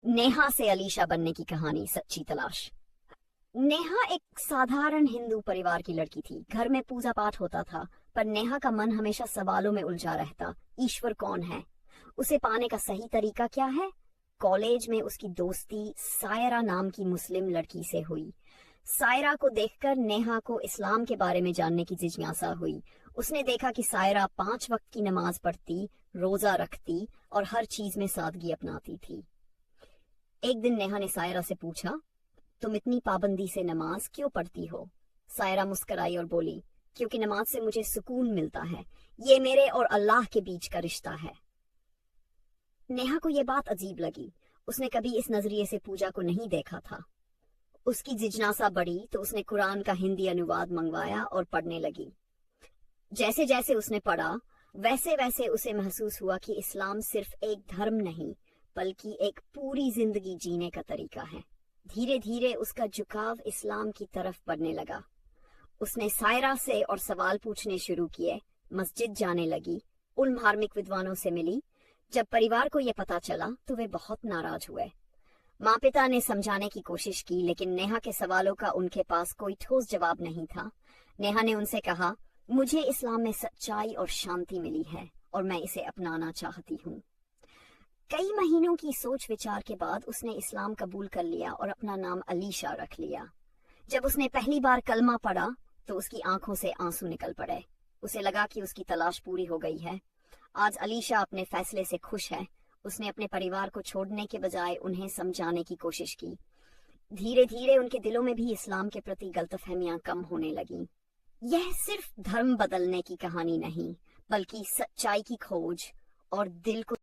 नेहा से अलीशा बनने की कहानी, सच्ची तलाश। नेहा एक साधारण हिंदू परिवार की लड़की थी। घर में पूजा पाठ होता था, पर नेहा का मन हमेशा सवालों में उलझा रहता। ईश्वर कौन है? उसे पाने का सही तरीका क्या है? कॉलेज में उसकी दोस्ती सायरा नाम की मुस्लिम लड़की से हुई। सायरा को देखकर नेहा को इस्लाम के बारे में जानने की जिज्ञासा हुई। उसने देखा कि सायरा 5 वक्त की नमाज पढ़ती, रोजा रखती और हर चीज में सादगी अपनाती थी। एक दिन नेहा ने सायरा से पूछा, तुम इतनी पाबंदी से नमाज क्यों पढ़ती हो? सायरा मुस्कुराई और बोली, क्योंकि नमाज से मुझे सुकून मिलता है। ये मेरे और अल्लाह के बीच का रिश्ता है। नेहा को यह बात अजीब लगी। उसने कभी इस नजरिए से पूजा को नहीं देखा था। उसकी जिज्ञासा बढ़ी तो उसने कुरान का हिंदी अनुवाद मंगवाया और पढ़ने लगी। जैसे जैसे उसने पढ़ा, वैसे वैसे उसे महसूस हुआ कि इस्लाम सिर्फ एक धर्म नहीं, बल्कि एक पूरी जिंदगी जीने का तरीका है। धीरे धीरे उसका झुकाव इस्लाम की तरफ बढ़ने लगा। उसने सायरा से और सवाल पूछने शुरू किए, मस्जिद जाने लगी, उन धार्मिक विद्वानों से मिली। जब परिवार को यह पता चला तो वे बहुत नाराज हुए। माँ पिता ने समझाने की कोशिश की, लेकिन नेहा के सवालों का उनके पास कोई ठोस जवाब नहीं था। नेहा ने उनसे कहा, मुझे इस्लाम में सच्चाई और शांति मिली है और मैं इसे अपनाना चाहती हूँ। कई महीनों की सोच विचार के बाद उसने इस्लाम कबूल कर लिया और अपना नाम अलीशा रख लिया। जब उसने पहली बार कलमा पढ़ा तो उसकी आंखों से आंसू निकल पड़े। उसे लगा कि उसकी तलाश पूरी हो गई है। आज अलीशा अपने फैसले से खुश है। उसने अपने परिवार को छोड़ने के बजाय उन्हें समझाने की कोशिश की। धीरे धीरे उनके दिलों में भी इस्लाम के प्रति गलतफहमियां कम होने लगीं। यह सिर्फ धर्म बदलने की कहानी नहीं, बल्कि सच्चाई की खोज और दिल को